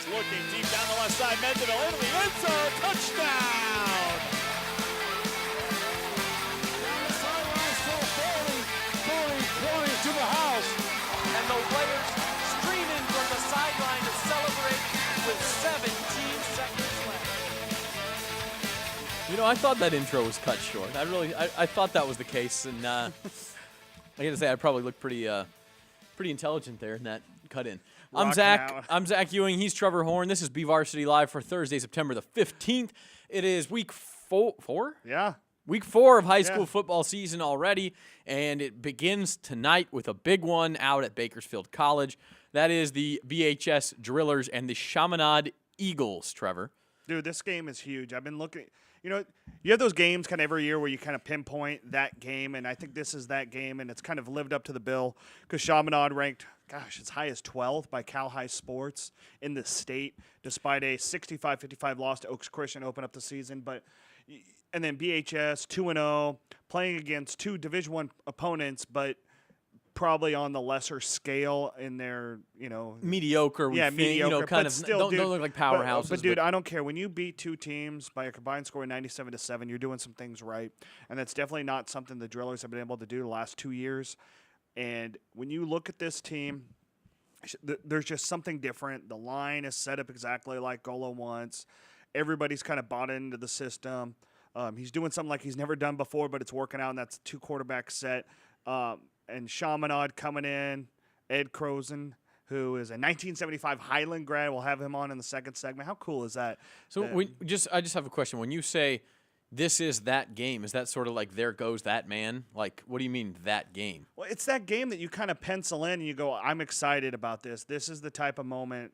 is looking deep down the left side. Mendeville into the end zone. Touchdown! Down the sideline, still 40, 20 to the house. And the players streaming from the sideline to celebrate with 17 seconds left. You know, I thought that intro was cut short. I thought that was the case, and I got to say, I probably looked pretty intelligent there in that cut in. I'm Zach Ewing. He's Trevor Horn. This is BVarsity Live for Thursday, September the 15th. It is week four? Yeah. Week 4 of high school football season already, and it begins tonight with a big one out at Bakersfield College. That is the VHS Drillers and the Chaminade Eagles, Trevor. Dude, this game is huge. I've been looking. You know, you have those games kind of every year where you kind of pinpoint that game, and I think this is that game, and it's kind of lived up to the bill because Chaminade ranked, as high as 12th by Cal High Sports in the state, despite a 65-55 loss to Oaks Christian open up the season. And then BHS 2-0, playing against two Division I opponents, but probably on the lesser scale in their, mediocre. Mediocre. Kind but of still, don't look like powerhouses. But dude, I don't care. When you beat two teams by a combined score of 97-7, you're doing some things right, and that's definitely not something the Drillers have been able to do the last 2 years. And when you look at this team, there's just something different. The line is set up exactly like Golo wants. Everybody's kind of bought into the system. He's doing something like he's never done before, but it's working out, and that's a 2-quarterback set. And Chaminade coming in, Ed Crozen, who is a 1975 Highland grad. We'll have him on in the second segment. How cool is that? So I just have a question. When you say this is that game, is that sort of like there goes that man? Like, what do you mean that game? Well, it's that game that you kind of pencil in and you go, I'm excited about this. This is the type of moment,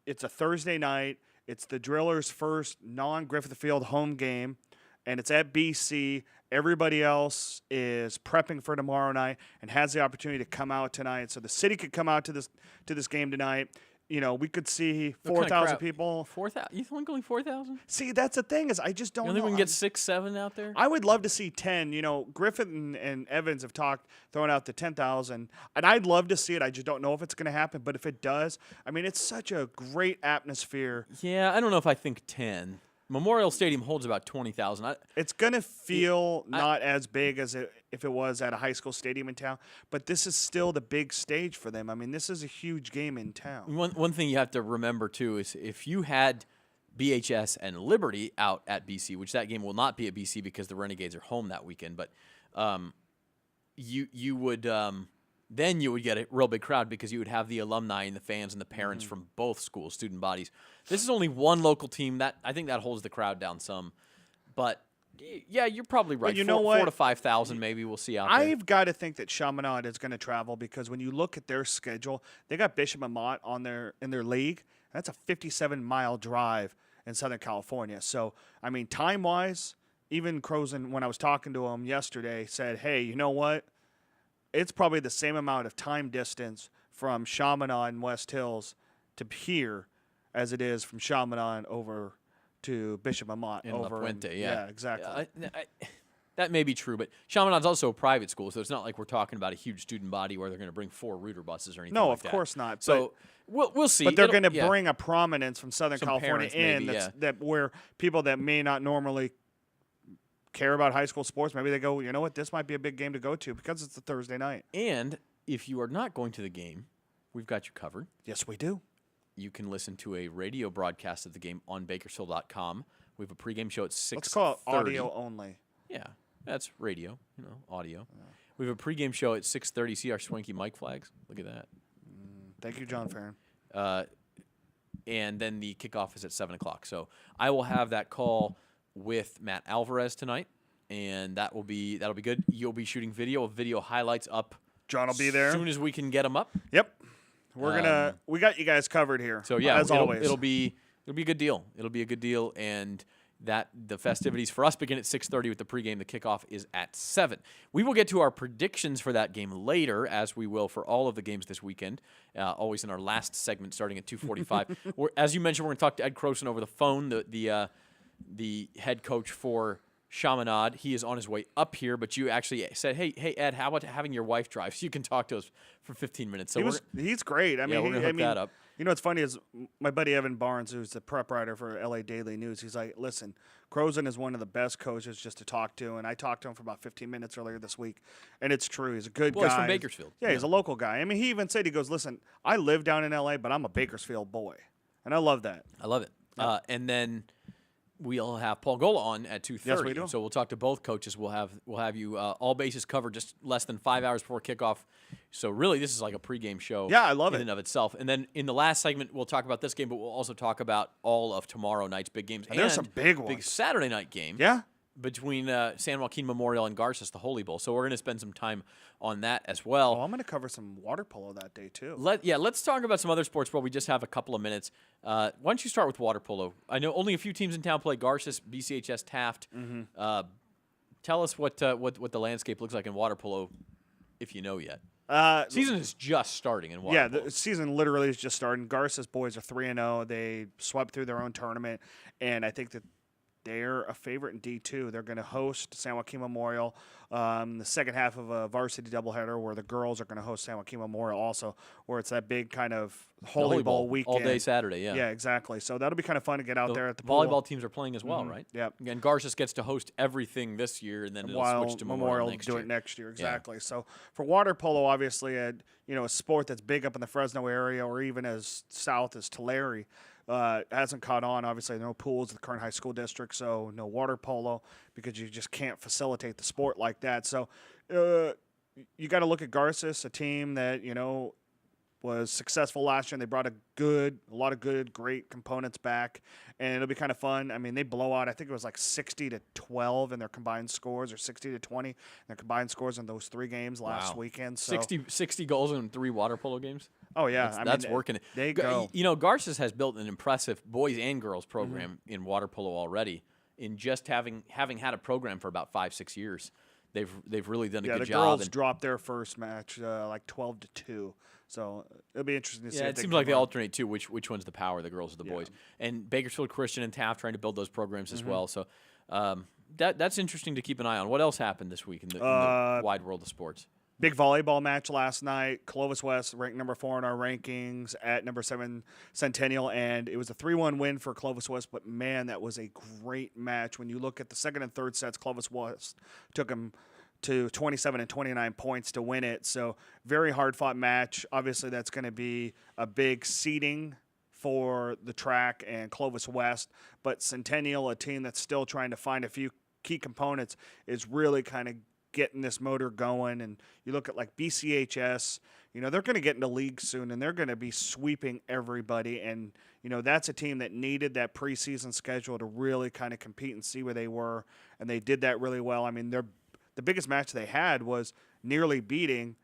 it's a Thursday night. It's the Drillers' first non-Griffith Field home game, and it's at BC. Everybody else is prepping for tomorrow night and has the opportunity to come out tonight. So the city could come out to this game tonight. We could see 4,000 people. 4,000? You think only 4,000? See, that's the thing is I just don't know. You think we can get 6, 7 out there? I would love to see 10. Griffith and Evans have throwing out the 10,000, and I'd love to see it. I just don't know if it's going to happen, but if it does, it's such a great atmosphere. Yeah, I don't know if I think 10. Memorial Stadium holds about 20,000. It's going to feel not as big as if it was at a high school stadium in town, but this is still the big stage for them. This is a huge game in town. One thing you have to remember, too, is if you had BHS and Liberty out at BC, which that game will not be at BC because the Renegades are home that weekend, but you would then you would get a real big crowd because you would have the alumni and the fans and the parents from both schools, student bodies. This is only one local team. I think that holds the crowd down some. But, yeah, you're probably right. Well, 4 to 5,000 maybe we'll see out there. I've got to think that Chaminade is going to travel because when you look at their schedule, they got Bishop Amat in their league. That's a 57-mile drive in Southern California. So, time-wise, even Crozen, when I was talking to him yesterday, said, hey, you know what? It's probably the same amount of time distance from Chaminade and West Hills to here as it is from Chaminade over to Bishop Amat. In La Puente, yeah, exactly. That may be true, but Chaminade's also a private school, so it's not like we're talking about a huge student body where they're going to bring 4 Reuter buses or anything like that. No, of course not. So we'll see. But they're going to bring a prominence from Southern California parents, maybe, where people that may not normally care about high school sports, maybe they go, you know what, this might be a big game to go to because it's a Thursday night. And if you are not going to the game, we've got you covered. Yes, we do. You can listen to a radio broadcast of the game on Bakersfield.com. We have a pregame show at 6:30. Let's call it audio only. Yeah, that's radio, audio. Yeah. We have a pregame show at 6:30. See our swanky mic flags? Look at that. Thank you, John Farron. And then the kickoff is at 7 o'clock. So I will have that call with Matt Alvarez tonight, and that'll be good. You'll be shooting video highlights up. John will be there as soon as we can get them up. Yep, we got you guys covered here. So yeah, as always, it'll be a good deal. It'll be a good deal, and that the festivities for us begin at 6:30 with the pregame. The kickoff is at 7. We will get to our predictions for that game later, as we will for all of the games this weekend. Always in our last segment, starting at 2:45. As you mentioned, we're going to talk to Ed Croson over the phone. The head coach for Chaminade. He is on his way up here, but you actually said, hey, Ed, how about having your wife drive so you can talk to us for 15 minutes? So he's great. I mean, we're going to hook that up. You know what's funny is my buddy Evan Barnes, who's the prep writer for LA Daily News, he's like, listen, Croson is one of the best coaches just to talk to, and I talked to him for about 15 minutes earlier this week, and it's true. He's a good guy. He's from Bakersfield. Yeah, he's a local guy. I mean, he even said, he goes, listen, I live down in LA, but I'm a Bakersfield boy, and I love that. I love it. And then we'll have Paul Gola on at 2:30. Yes, we do. So we'll talk to both coaches. We'll have you all bases covered just less than 5 hours before kickoff. So really, this is like a pregame show. Yeah, I love in it. and of itself. And then in the last segment, we'll talk about this game, but we'll also talk about all of tomorrow night's big games. And there's some big ones. Big Saturday night game. Yeah. Between San Joaquin Memorial and Garces, the Holy Bowl. So we're going to spend some time on that as well. Oh, I'm going to cover some water polo that day too. Let's talk about some other sports where we just have a couple of minutes. Why don't you start with water polo? I know only a few teams in town play: Garces, BCHS, Taft. Tell us what the landscape looks like in water polo, if you know yet. Season is just starting in water polo. The season literally is just starting. Garces boys are 3-0. They swept through their own tournament, and I think that they're a favorite in D2. They're going to host San Joaquin Memorial the second half of a varsity doubleheader where the girls are going to host San Joaquin Memorial also, where it's that big kind of Holy Bowl weekend. All day Saturday, yeah. Yeah, exactly. So that'll be kind of fun to get out there at the volleyball pool. teams are playing as well, right? Yep. And Garces gets to host everything this year, and then it'll While switch to Memorial next do year. it next year, exactly. Yeah. So for water polo, obviously, a sport that's big up in the Fresno area or even as south as Tulare, hasn't caught on. Obviously, no pools in the current high school district, so no water polo because you just can't facilitate the sport like that. So you got to look at Garces, a team that was successful last year, and they brought a lot of good, great components back, and it'll be kind of fun. I mean, they blow out. I think it was like 60-12 in their combined scores, or 60-20 in their combined scores in those 3 games last weekend. So 60 goals in 3 water polo games. Oh yeah, that's working. They go. Garces has built an impressive boys and girls program in water polo already. In just having had a program for about 5-6 years, they've really done a good job. Yeah, the girls dropped their first match like 12-2. So it'll be interesting to see. Yeah, if it they seems like they alternate too. Which one's the power, the girls or the boys? And Bakersfield Christian and Taft trying to build those programs as well. So that's interesting to keep an eye on. What else happened this week in the wide world of sports? Big volleyball match last night. Clovis West ranked number 4 in our rankings at number 7 Centennial, and it was a 3-1 win for Clovis West. But man, that was a great match. When you look at the second and third sets, Clovis West took them to 27 and 29 points to win it. So very hard-fought match. Obviously, that's going to be a big seeding for the track and Clovis West. But Centennial, a team that's still trying to find a few key components, is really kind of getting this motor going. And you look at like BCHS, they're going to get into league soon, and they're going to be sweeping everybody. And, that's a team that needed that preseason schedule to really kind of compete and see where they were. And they did that really well. I mean, the biggest match they had was nearly beating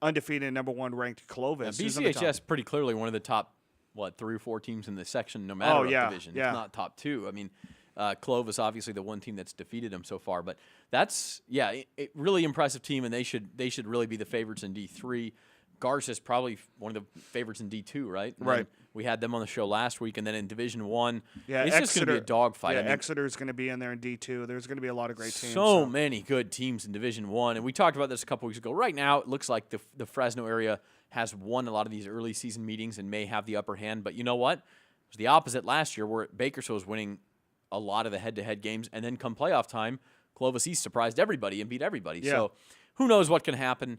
undefeated number 1 ranked Clovis. Yeah, BCHS pretty clearly one of the top, 3 or 4 teams in the section, no matter what division. Yeah. It's not top 2. I mean, Clovis obviously the one team that's defeated them so far, but that's really impressive team, and they should really be the favorites in D3. Garces probably one of the favorites in D2, right? And right. We had them on the show last week, and then in Division 1, it's just going to be a dogfight. Yeah, Exeter's going to be in there in D2. There's going to be a lot of great teams. So many good teams in Division 1, and we talked about this a couple weeks ago. Right now, it looks like the Fresno area has won a lot of these early season meetings and may have the upper hand, but you know what? It was the opposite last year where Bakersfield was winning a lot of the head-to-head games, and then come playoff time, Clovis East surprised everybody and beat everybody. Yeah. So who knows what can happen.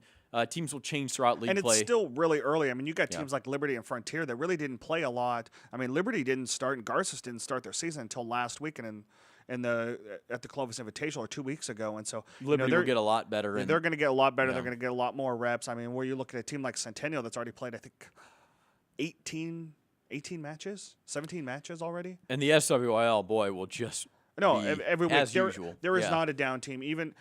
Teams will change throughout league play. And it's still really early. I mean, you got teams like Liberty and Frontier that really didn't play a lot. I mean, Liberty didn't start, and Garces didn't start their season until last weekend at the Clovis Invitational, or 2 weeks ago. And so Liberty will get a lot better. They're going to get a lot better. Yeah. They're going to get a lot more reps. I mean, where you look at a team like Centennial that's already played, I think, 18 matches, 17 matches already. And the SWIL, boy, will just every week as usual. There is not a down team. Even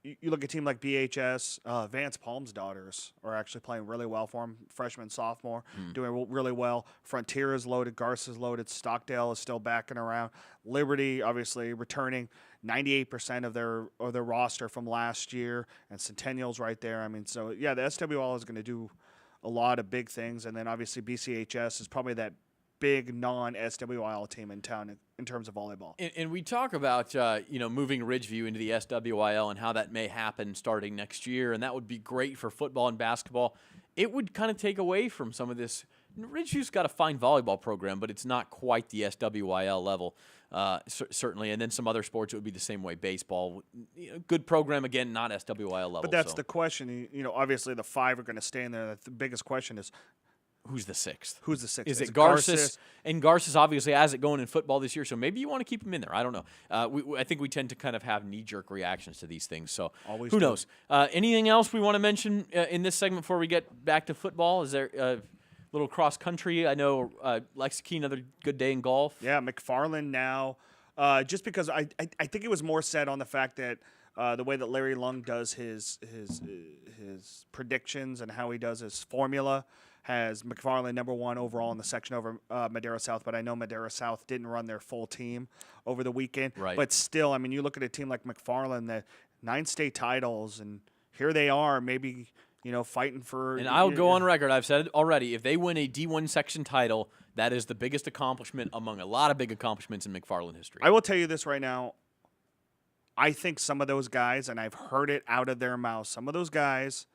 you look at a team like BHS, Vance Palm's daughters are actually playing really well for them. Freshman, sophomore, doing really well. Frontier is loaded. Garces is loaded. Stockdale is still backing around. Liberty, obviously, returning 98% of their roster from last year, and Centennial's right there. I mean, so yeah, the SWL is going to do a lot of big things, and then obviously BCHS is probably that big non-SWIL team in town in terms of volleyball. And we talk about moving Ridgeview into the SWIL and how that may happen starting next year, and that would be great for football and basketball. It would kind of take away from some of this. Ridgeview's got a fine volleyball program, but it's not quite the SWIL level, certainly. And then some other sports, it would be the same way. Baseball, good program, again, not SWIL level. But that's the question. Obviously the 5 are going to stay in there. The biggest question is, who's the 6th? Who's the 6th? Is it Garces? And Garces obviously has it going in football this year, so maybe you want to keep him in there. I don't know. I think we tend to kind of have knee-jerk reactions to these things, so Always who do. knows? Anything else we want to mention in this segment before we get back to football? Is there a little cross-country? I know Lexington, another good day in golf. Yeah, McFarland now. Just because I think it was more said on the fact that the way that Larry Lung does his predictions and how he does his formula has McFarland number 1 overall in the section over Madera South, but I know Madera South didn't run their full team over the weekend. Right. But still, I mean, you look at a team like McFarland, that 9 state titles, and here they are, maybe fighting for. And I'll go on record. I've said it already. If they win a D1 section title, that is the biggest accomplishment among a lot of big accomplishments in McFarland history. I will tell you this right now. I think some of those guys, and I've heard it out of their mouths, some of those guys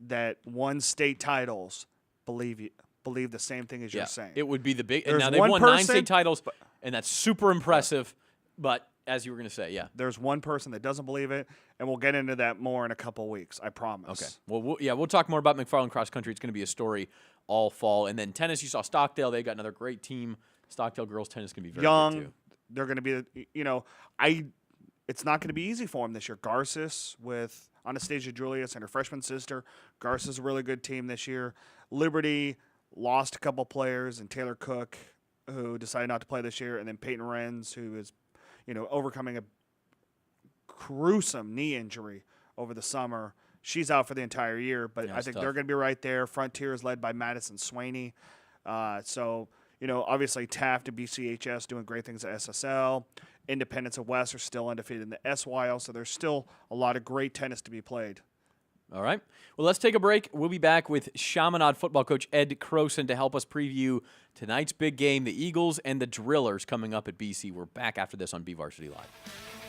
that won state titles believe the same thing as you're saying. It would be the big. And There's now they've one won 9 person- state titles, and that's super impressive. But as you were going to say, There's one person that doesn't believe it, and we'll get into that more in a couple weeks. I promise. Okay. Well, we'll talk more about McFarland cross country. It's going to be a story all fall. And then tennis, you saw Stockdale. They got another great team. Stockdale girls tennis is going to be very Young. good too. They're going to be, it's not going to be easy for them this year. Garces with Anastasia Julius and her freshman sister. Garces is a really good team this year. Liberty lost a couple players, and Taylor Cook, who decided not to play this year, and then Peyton Renz, who is, overcoming a gruesome knee injury over the summer. She's out for the entire year, but Yeah, I it's think tough. they're going to be right there. Frontier is led by Madison Swaney. Obviously Taft and BCHS doing great things at SSL. Independence of West are still undefeated in the SYL, so there's still a lot of great tennis to be played. All right. Well, let's take a break. We'll be back with Chaminade football coach Ed Croson to help us preview tonight's big game, the Eagles and the Drillers coming up at BC. We're back after this on BVarsity Live.